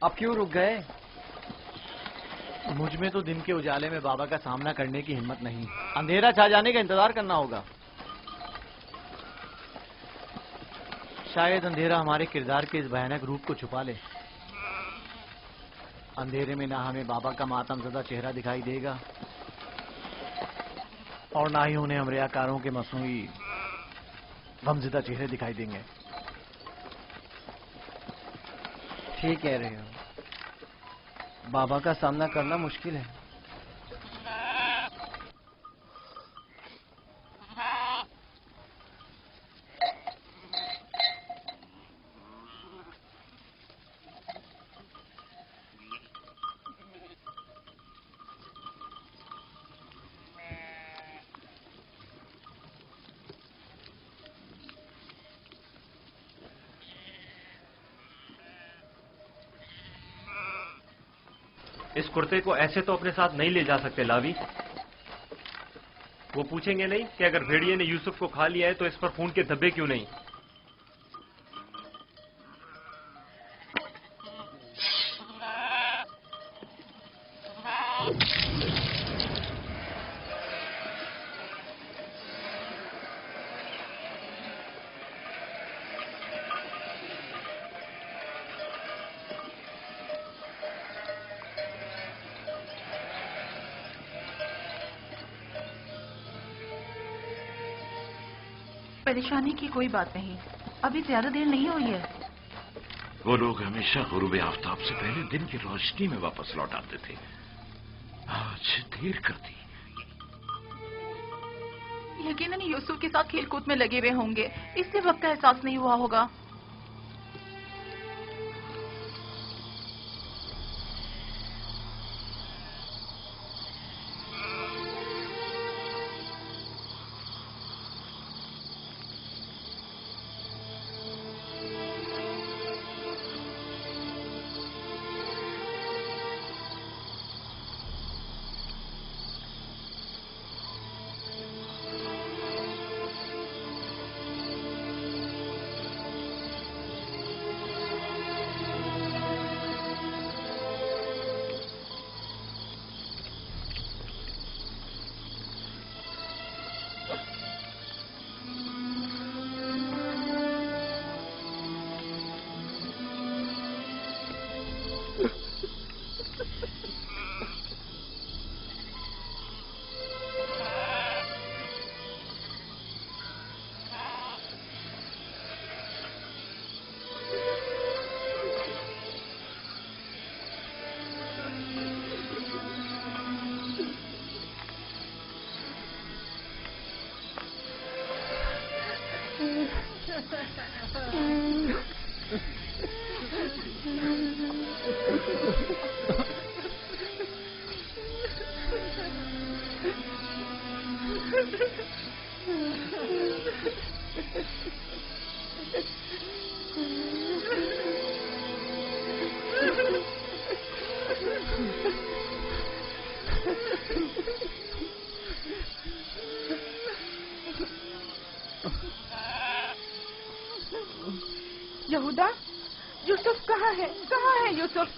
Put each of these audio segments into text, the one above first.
اب کیوں رک گئے؟ مجھ میں تو دن کے اجالے میں بابا کا سامنا کرنے کی ہمت نہیں، اندھیرا چھا جانے کا انتظار کرنا ہوگا۔ شاید اندھیرا ہمارے کردار کے اس بھیانک روپ کو چھپا لے۔ اندھیرے میں نہ ہمیں بابا کا ماتم زدہ چہرہ دکھائی دے گا اور نہ ہی انہیں ہم ریاکاروں کے مصنوعی غمزدہ چہرے دکھائی دیں گے۔ ٹھیک کہہ رہے ہو، بابا کا سامنا کرنا مشکل ہے۔ اس کرتے کو ایسے تو اپنے ساتھ نہیں لے جا سکتے لاوی۔ وہ پوچھیں گے نہیں کہ اگر بھیڑیے نے یوسف کو کھا لیا ہے تو اس پر خون کے دھبے کیوں نہیں؟ پریشانی کی کوئی بات نہیں، ابھی زیادہ دیر نہیں ہوئی ہے۔ وہ لوگ ہمیشہ غروب آفتاب سے پہلے دن کی روشنی میں واپس لوٹ آتے تھے، آج دیر کر دی۔ یقیناً یوسف کے ساتھ کھیل کود میں لگے ہوئے ہوں گے، اس لیے وقت کا احساس نہیں ہوا ہوگا۔ یہودا، یوسف کہاں ہے؟ کہاں ہے یوسف؟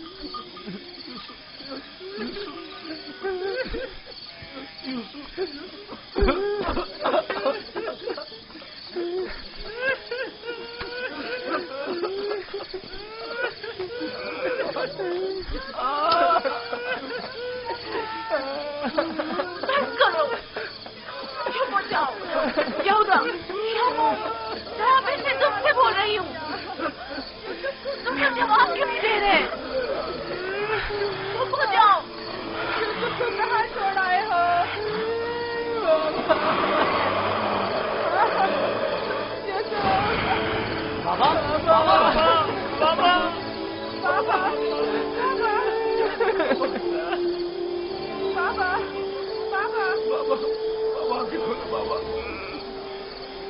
یہودا، میں تم سے بول رہی ہوں، تم کیا جواب کیوں نہیں دے رہے؟ ہو جاؤ، یوسف کو کہاں چھوڑ آئے ہو؟ بابا بابا بابا بابا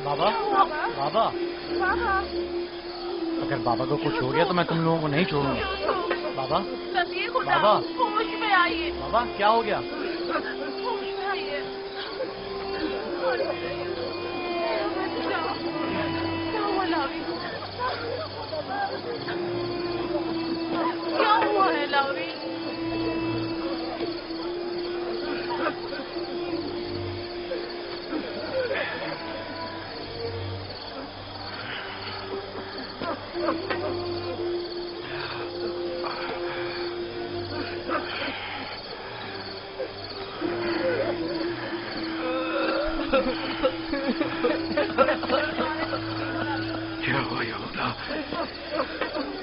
بابا بابا بابا، اگر بابا کو کچھ ہو گیا تو میں تم لوگوں کو نہیں چھوڑوں گا۔ بابا بابا ہوش میں آئیے، بابا کیا ہو گیا؟ ہوش میں آئیے، کیا ہوا لاوی؟ کیا क्या हुआ यहूदा?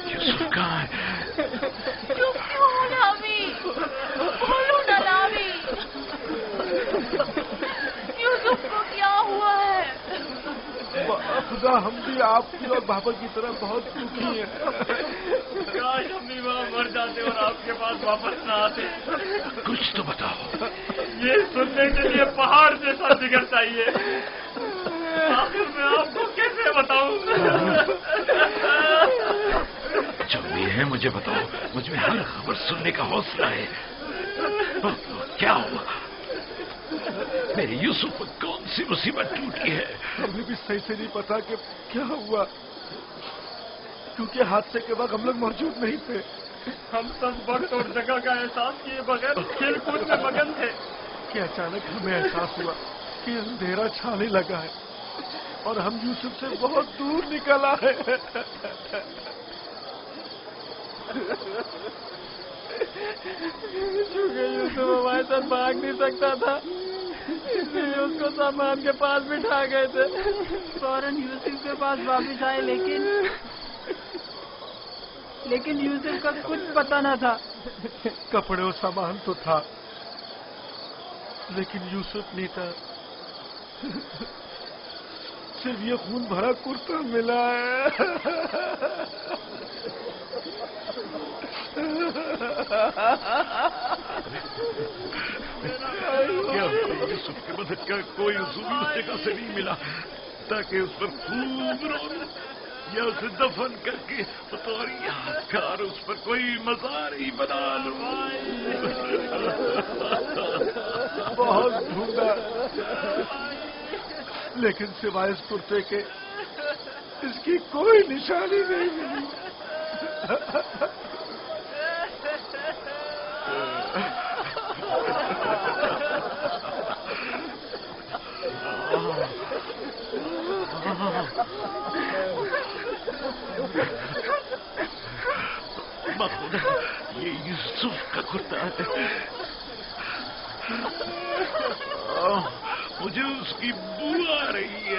यूसुफ कहाँ है? चुप क्यों हो लावी? बोलो ना लावी। यूसुफ को क्या हुआ है? खुदा, हम भी आपकी और बाबा की तरह बहुत दुखी हैं। काश हम भी वहाँ मर जाते और आपके पास वापस न आते। कुछ तो बताओ। ये सुनने के लिए पहाड़ जैसा जिगर चाहिए। आखिर मैं आपको कैसे बताऊं? जो भी है मुझे बताओ। मुझ में हर खबर सुनने का हौसला है। क्या हुआ? मेरे यूसुफ पर कौन सी मुसीबत टूटी है? हमें भी सही से नहीं पता कि क्या हुआ, क्योंकि हादसे के वक्त हम लोग मौजूद नहीं थे। हम सब वक्त और जगह का एहसास किए बगैर खेल कूद में मगन थे कि अचानक हमें एहसास हुआ कि अंधेरा छाने लगा है और हम यूसुफ से बहुत दूर निकल आए। चूंकि यूसुफ हमारे साथ भाग नहीं सकता था, इसलिए उसको सामान के पास बिठा गए थे। फौरन यूसुफ के पास वापस आए, लेकिन यूसुफ का कुछ पता न था। कपड़े और सामान तो था, लेकिन यूसुफ नहीं था। सिर्फ ये खून भरा कुर्ता मिला है। क्या यूसुफ की मदद का कोई उसूल उस जगह से नहीं मिला ताकि उस पर खूब रोन या उसे दफन करके बतौर यादगार उस पर कोई मज़ार ही बना लूं। बहुत ढूंढा, लेकिन सिवाय इस कुर्ते के इसकी कोई निशानी नहीं मिली। खुदा, ये यूसुफ का कुर्ता है। मुझे उसकी बू आ रही है।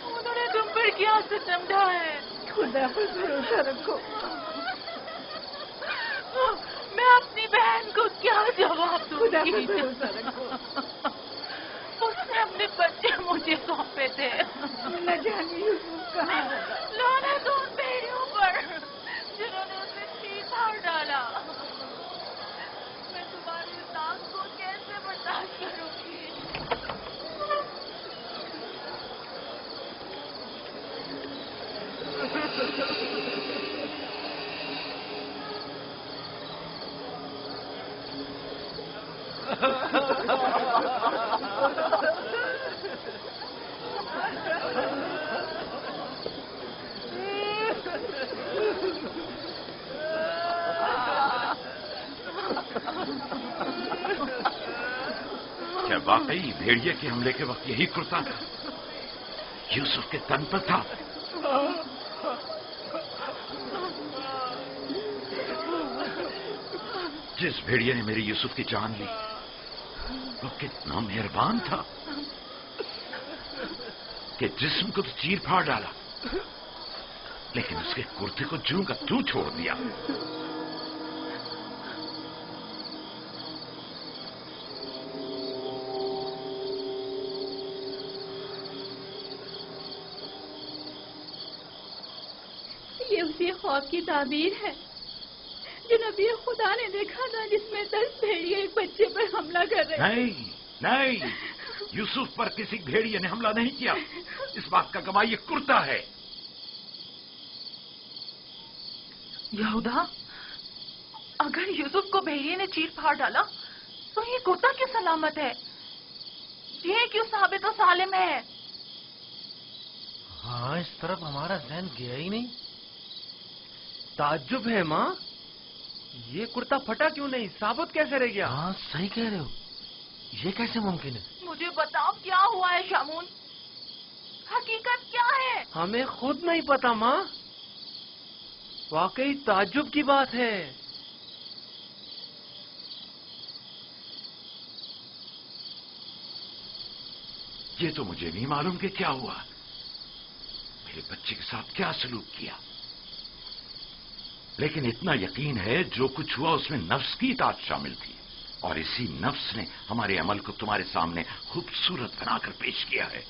उन्होंने तुम पर क्या सितम ढाया है? खुदा पर भरोसा रखो। मैं अपनी बहन को क्या जवाब खुदा पर दूंगी? भरोसा रखो। उसने अपने बच्चे मुझे सौंपे थे। न जाने यूसुफ कहाँ होगा। लानत उन भेड़ियों पर जिन्होंने उसे चीर फाड़ डाला। मैं तुम्हारी इस आग को कैसे बर्दाश्त करूंगी? क्या वाकई भेड़िए के हमले के वक्त यही कुर्ता यूसुफ के तन पर था? जिस भेड़िए ने मेरी यूसुफ की जान ली वो कितना मेहरबान था कि जिस्म को तो चीर फाड़ डाला, लेकिन उसके कुर्ते को जूं का तू छोड़ दिया। ये उसी ख्वाब की ताबीर है जो नबी खुदा ने देखा था, जिसमें 10 भेड़िए एक बच्चे पर हमला कर रहे थे। नहीं नहीं, यूसुफ पर किसी भेड़िए ने हमला नहीं किया। इस बात का गवाह ये कुर्ता है। यहूदा, अगर यूसुफ को भेड़िए ने चीर फाड़ डाला तो ये कुर्ता क्यों सलामत है? ये क्यों साबित और सालिम है? हाँ, इस तरफ हमारा ज़हन गया ही नहीं। ताज्जुब है माँ, ये कुर्ता फटा क्यों नहीं, साबुत कैसे रह गया? हाँ सही कह रहे हो, ये कैसे मुमकिन है? मुझे बताओ क्या हुआ है शामून, हकीकत क्या है? हमें खुद नहीं पता माँ, वाकई ताज्जुब की बात है। ये तो मुझे नहीं मालूम कि क्या हुआ, मेरे बच्चे के साथ क्या सलूक किया, लेकिन इतना यकीन है जो कुछ हुआ उसमें नफ्स की इताअत शामिल थी, और इसी नफ्स ने हमारे अमल को तुम्हारे सामने खूबसूरत बनाकर पेश किया है।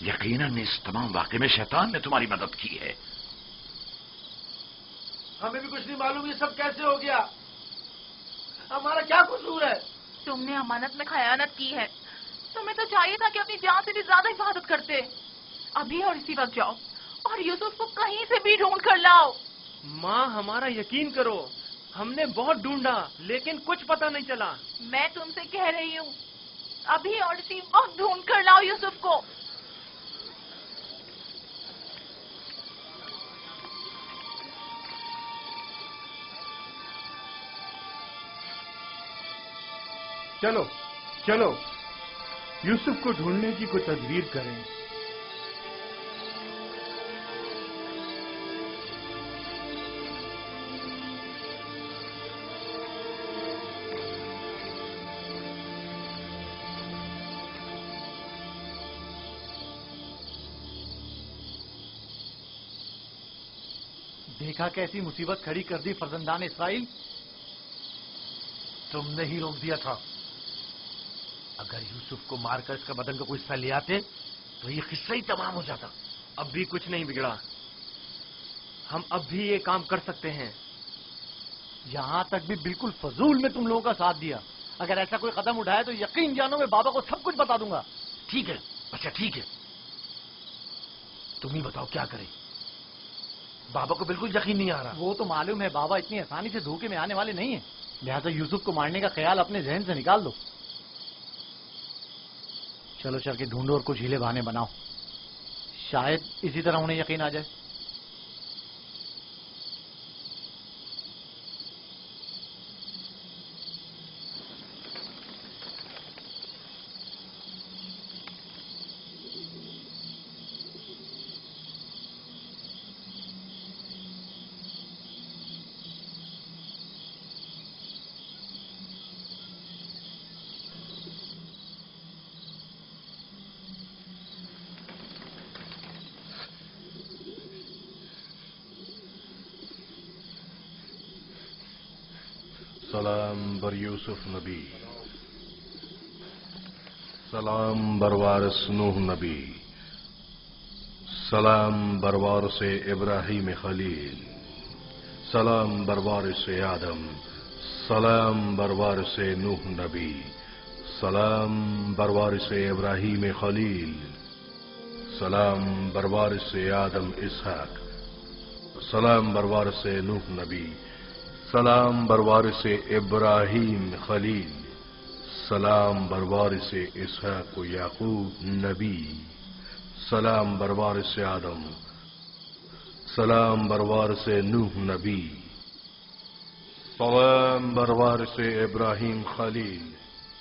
यकीनन इस तमाम वाक़े में शैतान ने तुम्हारी मदद की है। हमें भी कुछ नहीं मालूम ये सब कैसे हो गया, हमारा क्या कसूर है? तुमने अमानत में खयानत की है, तुम्हें तो चाहिए था कि अपनी जान से भी ज्यादा हिफाजत करते। अभी और इसी वक्त जाओ और यूसुफ को कहीं से भी ढूंढ कर लाओ। माँ हमारा यकीन करो, हमने बहुत ढूंढा लेकिन कुछ पता नहीं चला। मैं तुमसे कह रही हूँ, अभी और इसी वक्त ढूंढ कर लाओ यूसुफ को। चलो चलो यूसुफ को ढूंढने की कोई तदबीर करें। देखा कैसी मुसीबत खड़ी कर दी फर्जंदान इसराइल। तुमने ही रोक दिया था। अगर यूसुफ को मारकर इसका बदन का कोई हिस्सा ले आते तो ये किस्सा ही तमाम हो जाता। अब भी कुछ नहीं बिगड़ा, हम अब भी ये काम कर सकते हैं। यहां तक भी बिल्कुल फजूल में तुम लोगों का साथ दिया। अगर ऐसा कोई कदम उठाए तो यकीन जानो मैं बाबा को सब कुछ बता दूंगा। ठीक है, अच्छा ठीक है, तुम ही बताओ क्या करें। बाबा को बिल्कुल यकीन नहीं आ रहा। वो तो मालूम है बाबा इतनी आसानी से धोखे में आने वाले नहीं है, लिहाजा यूसुफ को मारने का ख्याल अपने जहन से निकाल दो। चलो चल के ढूंढो और कुछ हीले बहाने बनाओ, शायद इसी तरह उन्हें यकीन आ जाए। सलाम बर यूसुफ नबी, सलाम बर वारिस नूह नबी, सलाम बर वारिस इब्राहीम खलील, सलाम बर वारिस आदम, सलाम बर वारिस नूह नबी, सलाम बर वारिस इब्राहीम खलील, सलाम बर वारिस आदम इसहाक, सलाम बर वारिस नूह नबी, सलाम बर वारिस इब्राहीम खलील, सलाम बर वारिस इसहाक याकूब नबी, सलाम बर वारिस आदम, सलाम बर वारिस नूह नबी, सलाम बर वारिस इब्राहीम खलील,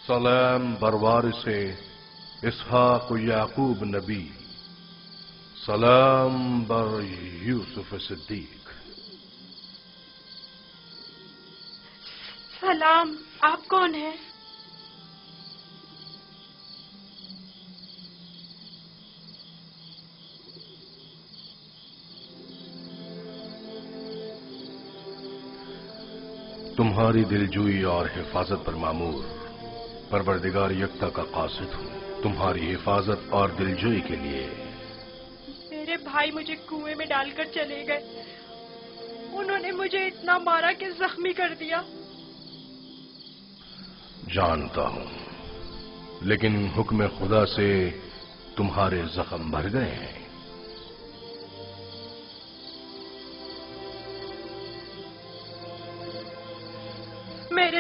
सलाम बर वारिस इसहाक याकूब नबी, सलाम बर यूसुफ सिद्दीक। सलाम, आप कौन हैं? तुम्हारी दिलजोई और हिफाजत पर मामूर परवरदिगार यक्ता का कासिद हूँ। तुम्हारी हिफाजत और दिलजोई के लिए मेरे भाई मुझे कुएं में डालकर चले गए। उन्होंने मुझे इतना मारा कि जख्मी कर दिया। जानता हूं, लेकिन हुक्म खुदा से तुम्हारे जख्म भर गए हैं।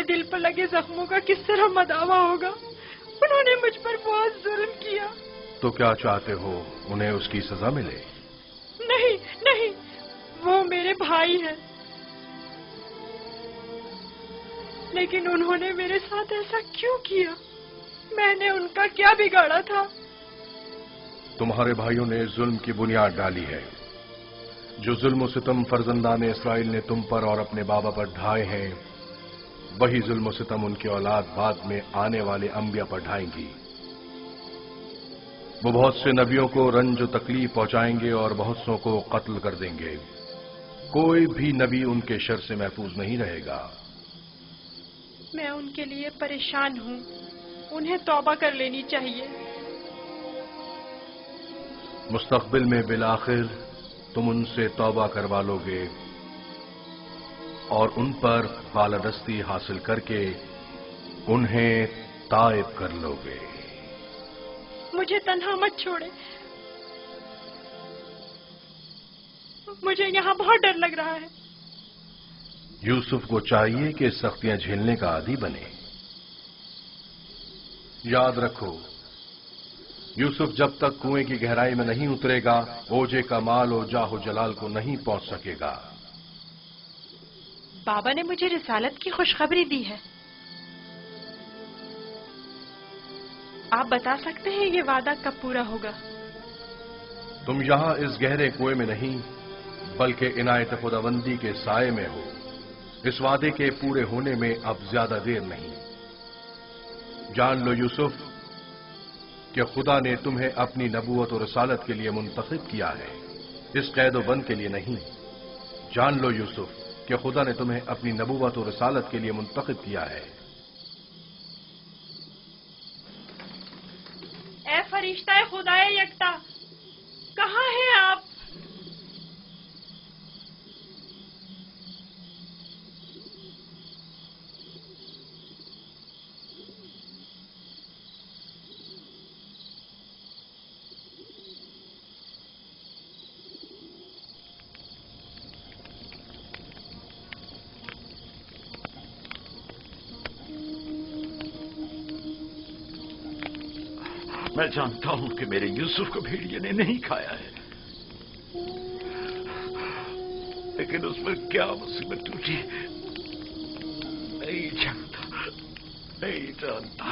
دل پر لگے زخموں کا کس طرح مداوا ہوگا؟ انہوں نے مجھ پر بہت ظلم کیا۔ تو کیا چاہتے ہو انہیں اس کی سزا ملے؟ نہیں نہیں، وہ میرے بھائی ہیں، لیکن انہوں نے میرے ساتھ ایسا کیوں کیا؟ میں نے ان کا کیا بگاڑا تھا؟ تمہارے بھائیوں نے ظلم کی بنیاد ڈالی ہے۔ جو ظلم و ستم فرزندان اسرائیل نے تم پر اور اپنے بابا پر ڈھائے ہیں، وہی ظلم و ستم ان کی اولاد بعد میں آنے والے انبیاء پر ڈھائیں گی۔ وہ بہت سے نبیوں کو رنج و تکلیف پہنچائیں گے اور بہت سوں کو قتل کر دیں گے۔ کوئی بھی نبی ان کے شر سے محفوظ نہیں رہے گا۔ میں ان کے لیے پریشان ہوں، انہیں توبہ کر لینی چاہیے۔ مستقبل میں بالآخر تم ان سے توبہ کروا لو گے اور ان پر بالادستی حاصل کر کے انہیں تائب کر لو گے۔ مجھے تنہا مت چھوڑے، مجھے یہاں بہت ڈر لگ رہا ہے۔ یوسف کو چاہیے کہ سختیاں جھیلنے کا عادی بنے۔ یاد رکھو، یوسف جب تک کنویں کی گہرائی میں نہیں اترے گا، اوجے کا مال و جاہ و جلال کو نہیں پہنچ سکے گا۔ بابا نے مجھے رسالت کی خوشخبری دی ہے۔ آپ بتا سکتے ہیں یہ وعدہ کب پورا ہوگا؟ تم یہاں اس گہرے کنویں میں نہیں بلکہ عنایت خداوندی کے سائے میں ہو۔ اس وعدے کے پورے ہونے میں اب زیادہ دیر نہیں۔ جان لو یوسف کہ خدا نے تمہیں اپنی نبوت اور رسالت کے لیے منتخب کیا ہے، اس قید و بند کے لیے نہیں۔ جان لو یوسف کہ خدا نے تمہیں اپنی نبوت اور رسالت کے لیے منتخب کیا ہے۔ اے فرشتہ خدائے یکتا، کہاں ہیں آپ؟ میں جانتا ہوں کہ میرے یوسف کو بھیڑیے نے نہیں کھایا ہے، لیکن اس پر کیا مصیبت ٹوٹی نہیں جانتا، نہیں جانتا۔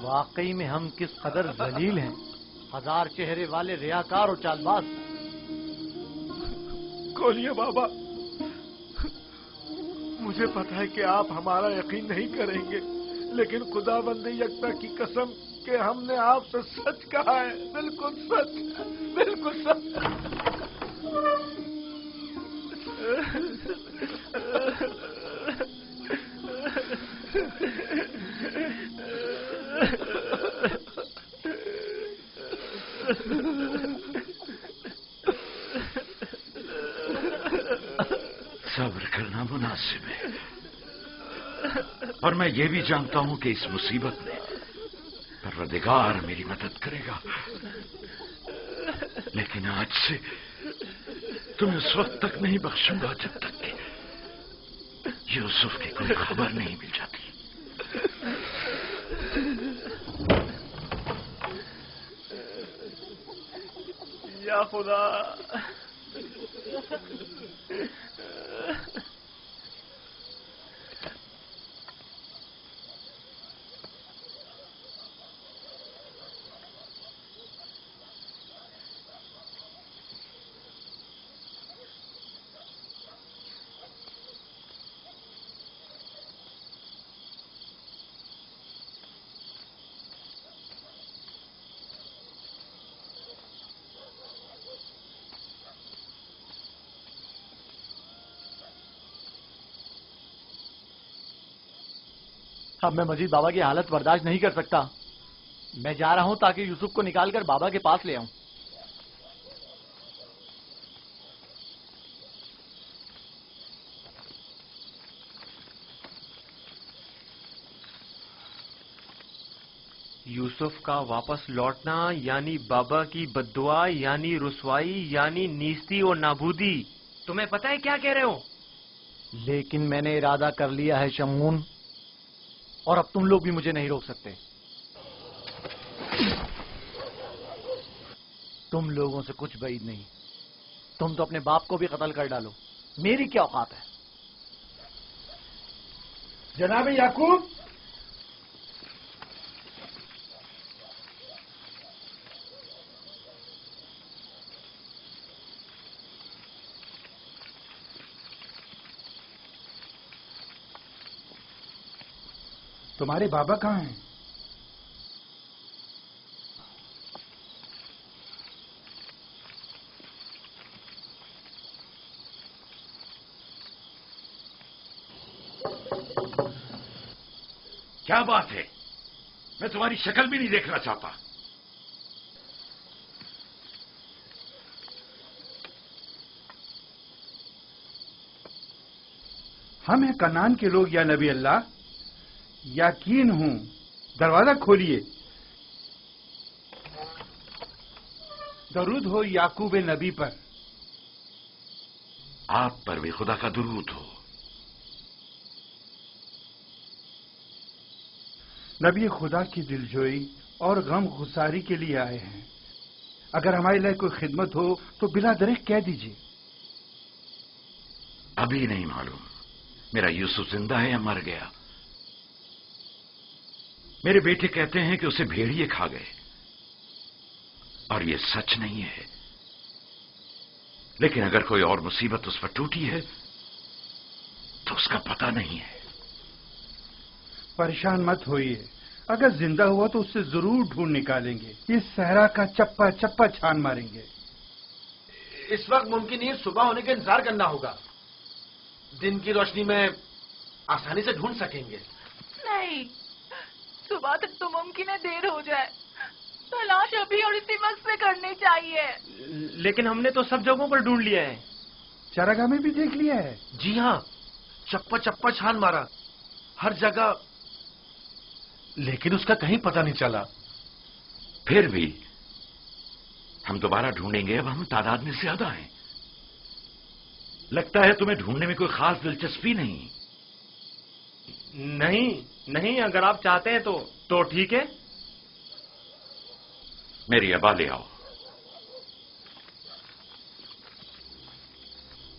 واقعی میں ہم کس قدر ذلیل ہیں، ہزار چہرے والے ریاکار اور چال باز۔ کھولیے بابا، مجھے پتا ہے کہ آپ ہمارا یقین نہیں کریں گے، لیکن خدا بندی یکتا کی قسم کہ ہم نے آپ سے سچ کہا ہے، بالکل سچ، بالکل سچ۔ صبر کرنا مناسب ہے، اور میں یہ بھی جانتا ہوں کہ اس مصیبت میں پروردگار میری مدد کرے گا، لیکن آج سے تمہیں اس وقت تک نہیں بخشوں گا جب تک کہ یوسف کی کوئی خبر نہیں مل جاتی۔ یا خدا، अब मैं मजीद बाबा की हालत बर्दाश्त नहीं कर सकता। मैं जा रहा हूं ताकि यूसुफ को निकाल कर बाबा के पास ले आऊं। यूसुफ का वापस लौटना यानी बाबा की बद्दुआ यानी रुसवाई यानी नीस्ती और नाबूदी। तुम्हें पता है क्या कह रहे हो? लेकिन मैंने इरादा कर लिया है शमून, और अब तुम लोग भी मुझे नहीं रोक सकते। तुम लोगों से कुछ बैद नहीं। तुम तो अपने बाप को भी कत्ल कर डालो, मेरी क्या औकात है? जनाब याकूब, तुम्हारे बाबा कहाँ हैं? क्या बात है? मैं तुम्हारी शक्ल भी नहीं देखना चाहता। हम हैं कनान के लोग या नबी अल्लाह। यकीन हूं, दरवाजा खोलिए। दरूद हो याकूब नबी पर। आप पर भी खुदा का दुरूद हो। नबी खुदा की दिलजोई और गम गुसारी के लिए आए हैं। अगर हमारे लिए कोई खिदमत हो तो बिला दरेक कह दीजिए। अभी नहीं मालूम मेरा यूसुफ जिंदा है या मर गया। मेरे बेटे कहते हैं कि उसे भेड़िए खा गए, और ये सच नहीं है। लेकिन अगर कोई और मुसीबत उस पर टूटी है तो उसका पता नहीं है। परेशान मत होइए, अगर जिंदा हुआ तो उससे जरूर ढूंढ निकालेंगे। इस सहरा का चप्पा चप्पा छान मारेंगे। इस वक्त मुमकिन नहीं, सुबह होने का इंतजार करना होगा। दिन की रोशनी में आसानी से ढूंढ सकेंगे। नहीं, सुबह तक तो मुमकिन है देर हो जाए। तलाश अभी और इसी वक्त से करनी चाहिए। लेकिन हमने तो सब जगहों पर ढूंढ लिया है। चरागाह में भी देख लिया है? जी हाँ, चप्पा चप्पा छान मारा, हर जगह, लेकिन उसका कहीं पता नहीं चला। फिर भी हम दोबारा ढूंढेंगे। अब हम तादाद में ज्यादा हैं। लगता है तुम्हें ढूंढने में कोई खास दिलचस्पी नहीं। नहीं, अगर आप चाहते हैं तो ठीक है। मेरी अबा ले आओ।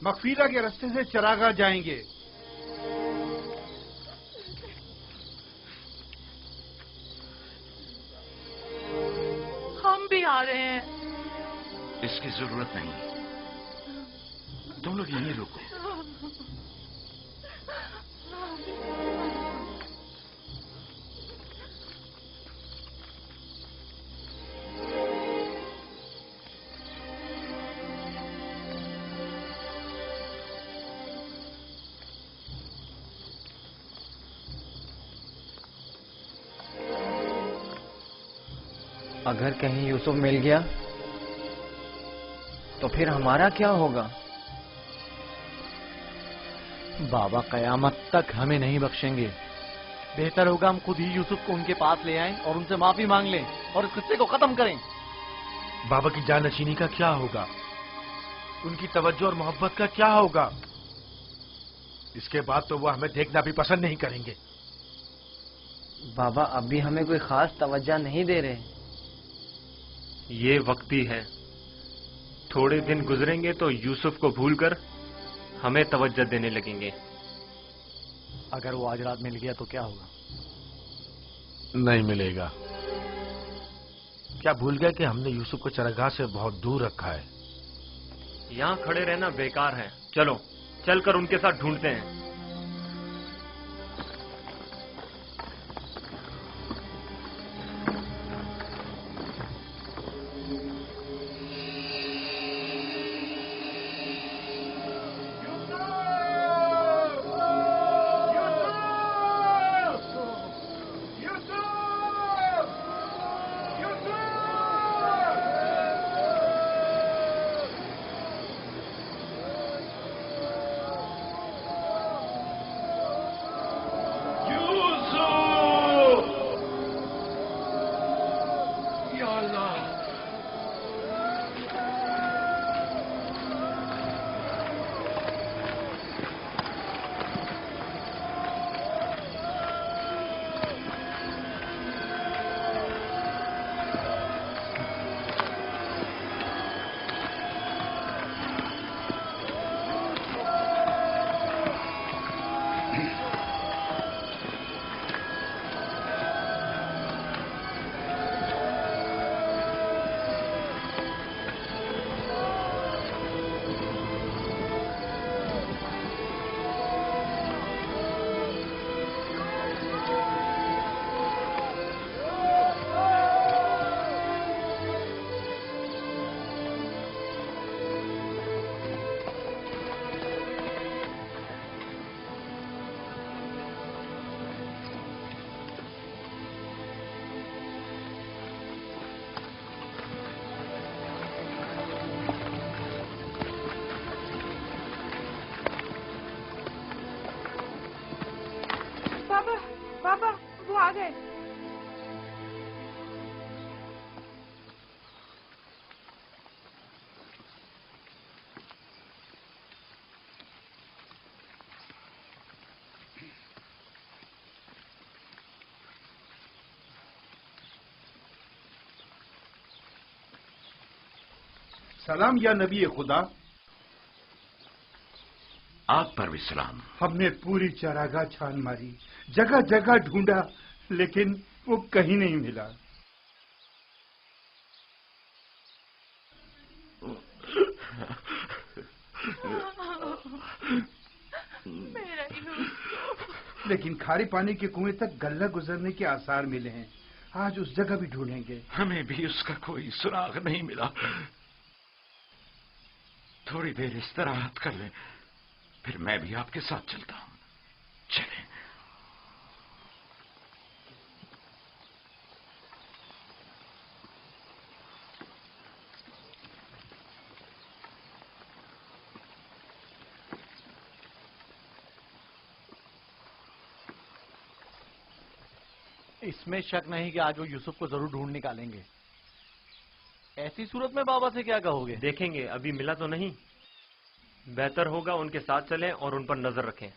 मगफीरा के रास्ते से चरागाह जाएंगे। हम भी आ रहे हैं। इसकी जरूरत नहीं, तुम लोग यहीं रुको। अगर कहीं यूसुफ मिल गया तो फिर हमारा क्या होगा? बाबा कयामत तक हमें नहीं बख्शेंगे। बेहतर होगा हम खुद ही यूसुफ को उनके पास ले आएं और उनसे माफी मांग लें और इस किस्से को खत्म करें। बाबा की जानशीनी का क्या होगा? उनकी तवज्जो और मोहब्बत का क्या होगा? इसके बाद तो वो हमें देखना भी पसंद नहीं करेंगे। बाबा अभी हमें कोई खास तवज्जो नहीं दे रहे। ये वक्ती है। थोड़े दिन गुजरेंगे तो यूसुफ को भूलकर हमें तवज्जो देने लगेंगे। अगर वो आज रात मिल गया तो क्या होगा? नहीं मिलेगा। क्या भूल गए कि हमने यूसुफ को चरागाह से बहुत दूर रखा है? यहाँ खड़े रहना बेकार है। चलो चलकर उनके साथ ढूंढते हैं। पापा वो आ गए। सलाम या नबी खुदा। आप पर भी सलाम। हमने पूरी चरागाह छान मारी, जगह जगह ढूंढा, लेकिन वो कहीं नहीं मिला। लेकिन खारे पानी के कुएं तक गल्ला गुजरने के आसार मिले हैं। आज उस जगह भी ढूंढेंगे। हमें भी उसका कोई सुराग नहीं मिला। थोड़ी देर इस्तराहत कर लें, फिर मैं भी आपके साथ चलता हूं। चलें। इसमें शक नहीं कि आज वो यूसुफ को जरूर ढूंढ निकालेंगे। ऐसी सूरत में बाबा से क्या कहोगे? देखेंगे, अभी मिला तो नहीं। बेहतर होगा उनके साथ चलें और उन पर नजर रखें।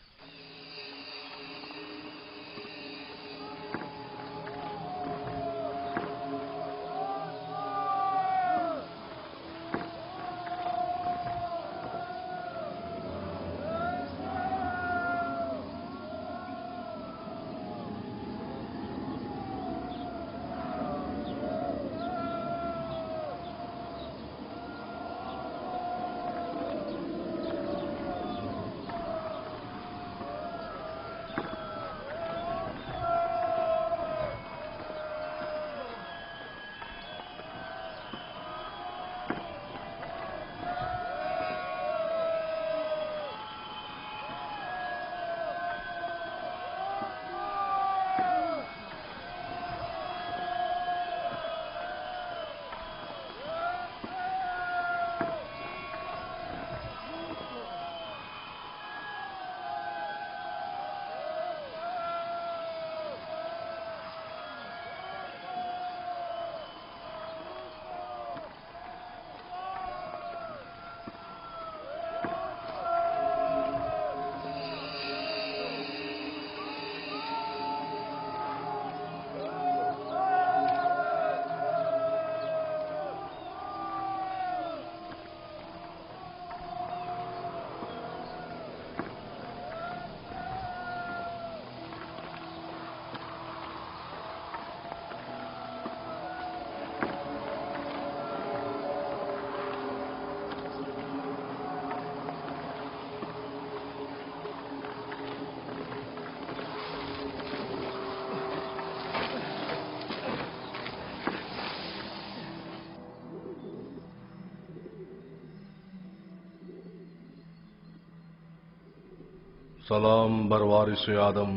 सलाम बरवारिस आदम,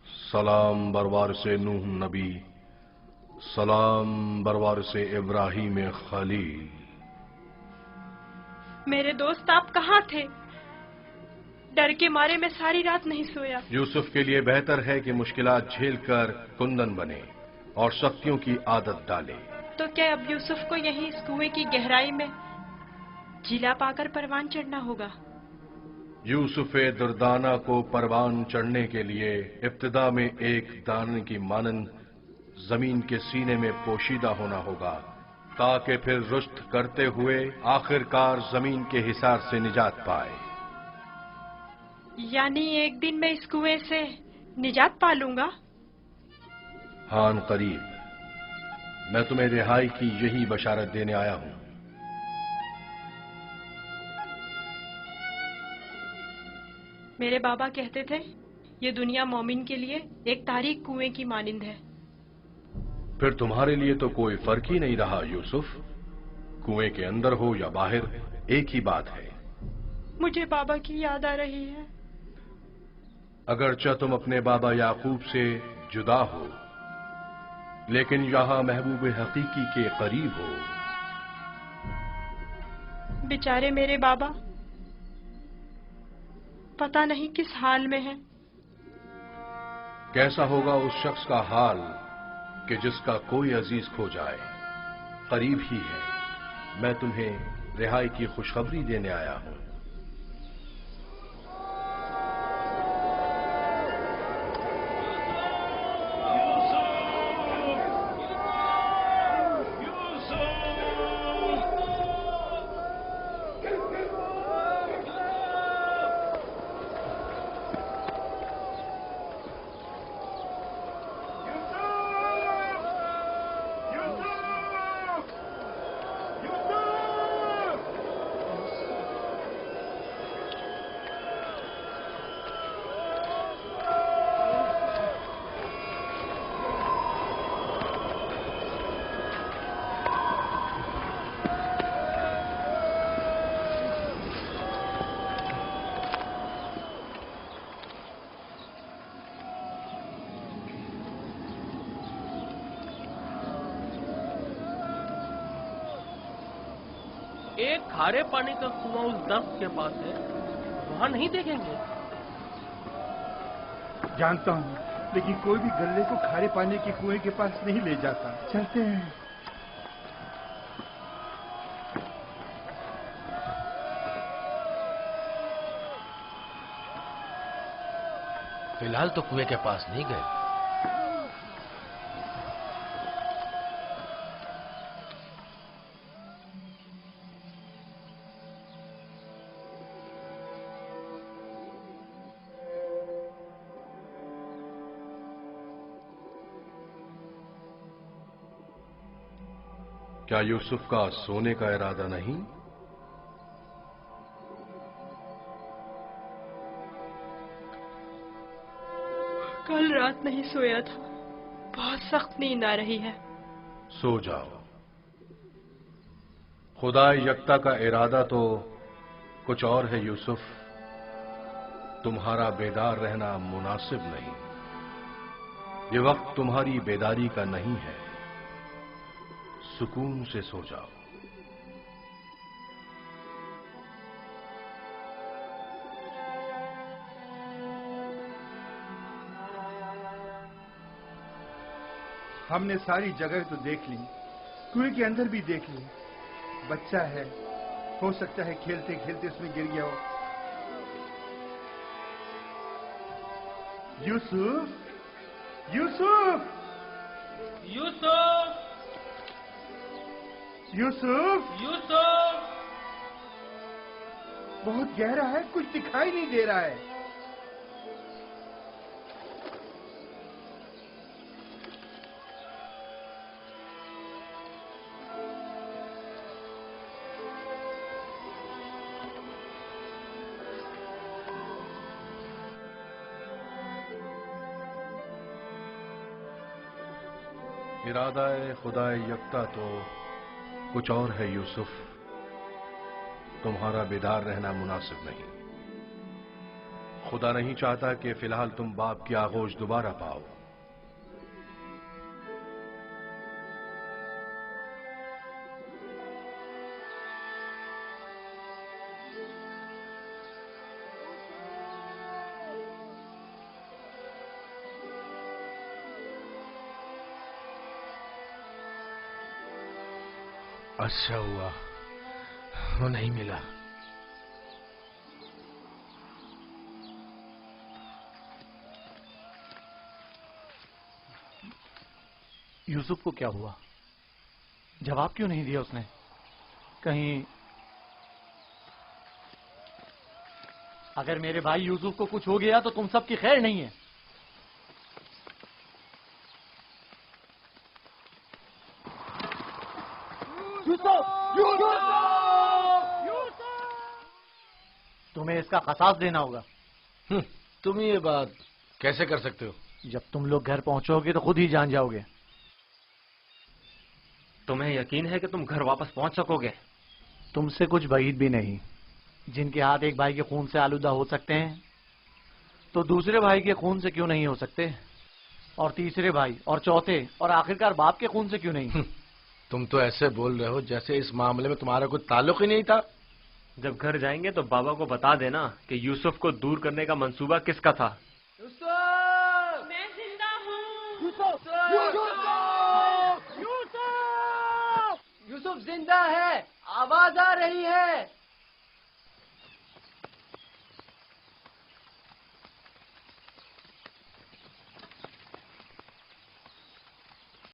सलाम बरवारिस नूह नबी, सलाम बरवारिस इब्राहिम खलील। मेरे दोस्त आप कहाँ थे? डर के मारे मैं सारी रात नहीं सोया। यूसुफ के लिए बेहतर है कि मुश्किलात झेलकर कुंदन बने और सख्तियों की आदत डाले। तो क्या अब यूसुफ को यहीं इस कुएं की गहराई में जिला पाकर परवान चढ़ना होगा? यूसुफ दुर्दाना को परवान चढ़ने के लिए इब्तिदा में एक दाने की मानंद जमीन के सीने में पोशीदा होना होगा, ताकि फिर रुश्त करते हुए आखिरकार जमीन के हिसार से निजात पाए। यानी एक दिन मैं इस कुएं से निजात पा लूंगा? हान करीब। मैं तुम्हें रिहाई की यही बशारत देने आया हूं। मेरे बाबा कहते थे ये दुनिया मोमिन के लिए एक तारीक कुएं की मानिंद है। फिर तुम्हारे लिए तो कोई फर्क ही नहीं रहा यूसुफ। कुएं के अंदर हो या बाहर, एक ही बात है। मुझे बाबा की याद आ रही है। अगरचे तुम अपने बाबा याकूब से जुदा हो, लेकिन यहां महबूब हकीकी के करीब हो। बेचारे मेरे बाबा पता नहीं किस हाल में हैं। कैसा होगा उस शख्स का हाल कि जिसका कोई अजीज खो जाए। करीब ही है, मैं तुम्हें रिहाई की खुशखबरी देने आया हूं। एक खारे पानी का कुआं उस दस्त के पास है, वहां नहीं देखेंगे? जानता हूँ, लेकिन कोई भी गल्ले को खारे पानी के कुएं के पास नहीं ले जाता। चलते हैं। फिलहाल तो कुएं के पास नहीं गए। क्या यूसुफ का सोने का इरादा नहीं? कल रात नहीं सोया था, बहुत सख्त नींद आ रही है। सो जाओ। खुदा यकता का इरादा तो कुछ और है यूसुफ। तुम्हारा बेदार रहना मुनासिब नहीं। ये वक्त तुम्हारी बेदारी का नहीं है। सुकून से सो जाओ। हमने सारी जगह तो देख ली, कुएं के अंदर भी देख ली। बच्चा है, हो सकता है खेलते खेलते उसमें गिर गया हो। यूसुफ, यूसुफ, यूसुफ, यूसुफ, यूसुफ! बहुत गहरा है, कुछ दिखाई नहीं दे रहा है। इरादा खुदा यकता तो कुछ और है यूसुफ। तुम्हारा बेदार रहना मुनासिब नहीं। खुदा नहीं चाहता कि फिलहाल तुम बाप की आगोश दोबारा पाओ। अच्छा हुआ वो नहीं मिला। यूसुफ को क्या हुआ? जवाब क्यों नहीं दिया उसने? कहीं अगर मेरे भाई यूसुफ को कुछ हो गया तो तुम सबकी खैर नहीं है। तुम्हें इसका कसास देना होगा। तुम ये बात कैसे कर सकते हो? जब तुम लोग घर पहुंचोगे तो खुद ही जान जाओगे। तुम्हें यकीन है कि तुम घर वापस पहुंच सकोगे? तुमसे कुछ بعید भी नहीं। जिनके हाथ एक भाई के खून से आलूदा हो सकते हैं तो दूसरे भाई के खून से क्यों नहीं हो सकते? और तीसरे भाई और चौथे और आखिरकार बाप के खून से क्यों नहीं? तुम तो ऐसे बोल रहे हो जैसे इस मामले में तुम्हारा कोई ताल्लुक ही नहीं था। जब घर जाएंगे तो बाबा को बता देना कि यूसुफ को दूर करने का मंसूबा किसका था। मैं یوسف زندہ ہے، آواز آ رہی ہے.